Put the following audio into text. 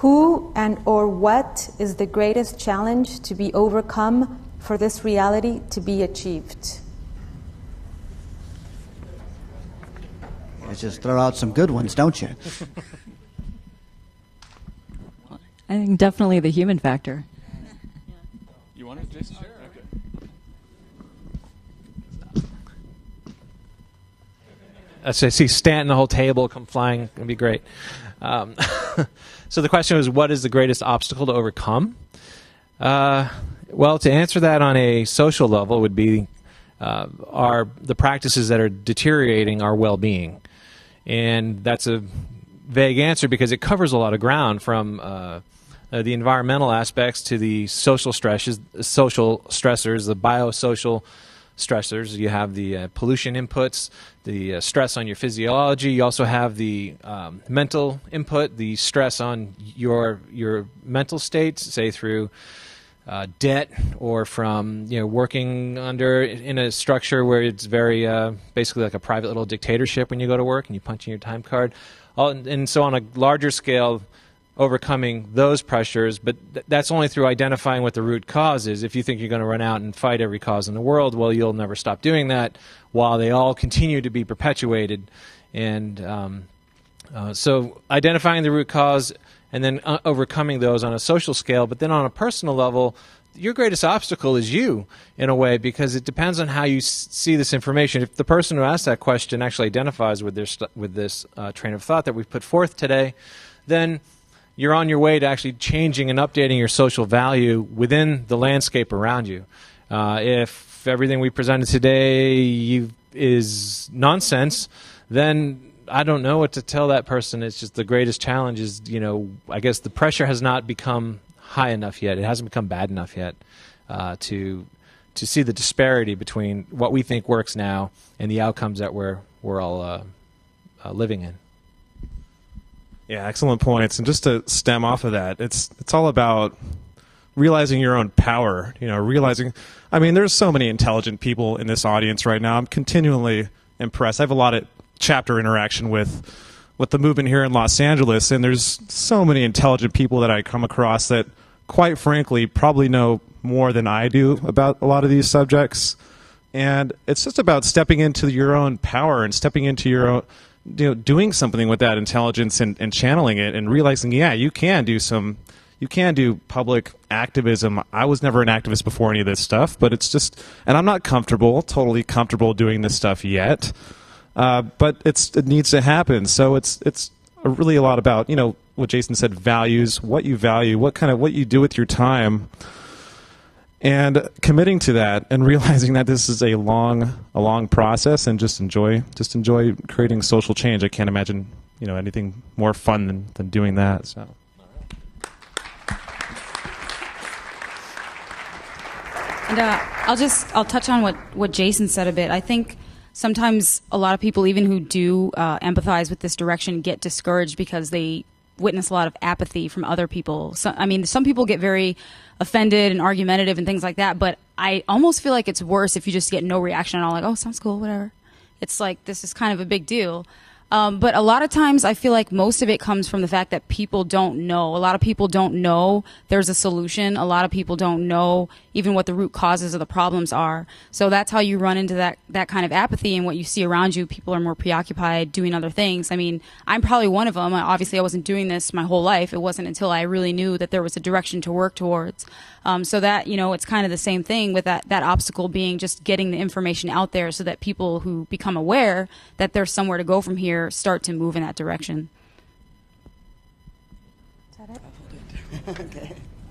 Who and or what is the greatest challenge to be overcome for this reality to be achieved? You just throw out some good ones, don't you? I think definitely the human factor. You want it, Jason? Sure. Okay. I see Stanton the whole table come flying. It'd be great. So the question was, what is the greatest obstacle to overcome? Well, to answer that on a social level would be are the practices that are deteriorating our well-being. And that's a vague answer because it covers a lot of ground, from the environmental aspects to the social stressors, the biosocial stressors. You have the pollution inputs, the stress on your physiology. You also have the mental input, the stress on your mental states, say through debt, or from working in a structure where it's very basically like a private little dictatorship when you go to work and you punch in your time card. And so on a larger scale, overcoming those pressures, but that's only through identifying what the root cause is. If you think you're going to run out and fight every cause in the world, well, you'll never stop doing that while they all continue to be perpetuated. And so identifying the root cause and then overcoming those on a social scale. But then on a personal level, your greatest obstacle is you, in a way, because it depends on how you see this information. If the person who asked that question actually identifies with this train of thought that we've put forth today, then you're on your way to actually changing and updating your social value within the landscape around you. If everything we presented today is nonsense, then I don't know what to tell that person. It's just the greatest challenge is, I guess the pressure has not become high enough yet. It hasn't become bad enough yet to see the disparity between what we think works now and the outcomes that we're all living in. Yeah, excellent points. And just to stem off of that, it's all about realizing your own power. Realizing. I mean, there's so many intelligent people in this audience right now. I'm continually impressed. I have a lot of chapter interaction with the movement here in Los Angeles, and there's so many intelligent people that I come across that, quite frankly, probably know more than I do about a lot of these subjects. And it's just about stepping into your own power and stepping into your own, doing something with that intelligence and channeling it and realizing, yeah, you can do public activism. I was never an activist before any of this stuff, but it's just, and I'm not totally comfortable doing this stuff yet. But it needs to happen. So it's really a lot about, what Jason said, values, what you value, what you do with your time, and committing to that and realizing that this is a long process, and just enjoy creating social change. I can't imagine, anything more fun than doing that. So. And I'll touch on what Jason said a bit. I think sometimes a lot of people, even who do empathize with this direction, get discouraged because they witness a lot of apathy from other people. So, some people get very offended and argumentative and things like that, but I almost feel like it's worse if you just get no reaction at all, like, oh, sounds cool, whatever. It's like, this is kind of a big deal. But a lot of times I feel like most of it comes from the fact that people don't know. A lot of people don't know there's a solution. A lot of people don't know even what the root causes of the problems are. So that's how you run into that kind of apathy, and what you see around you. People are more preoccupied doing other things. I'm probably one of them. Obviously, I wasn't doing this my whole life. It wasn't until I really knew that there was a direction to work towards. So that, it's kind of the same thing with that obstacle being just getting the information out there so that people who become aware that there's somewhere to go from here start to move in that direction. Is that it? Okay.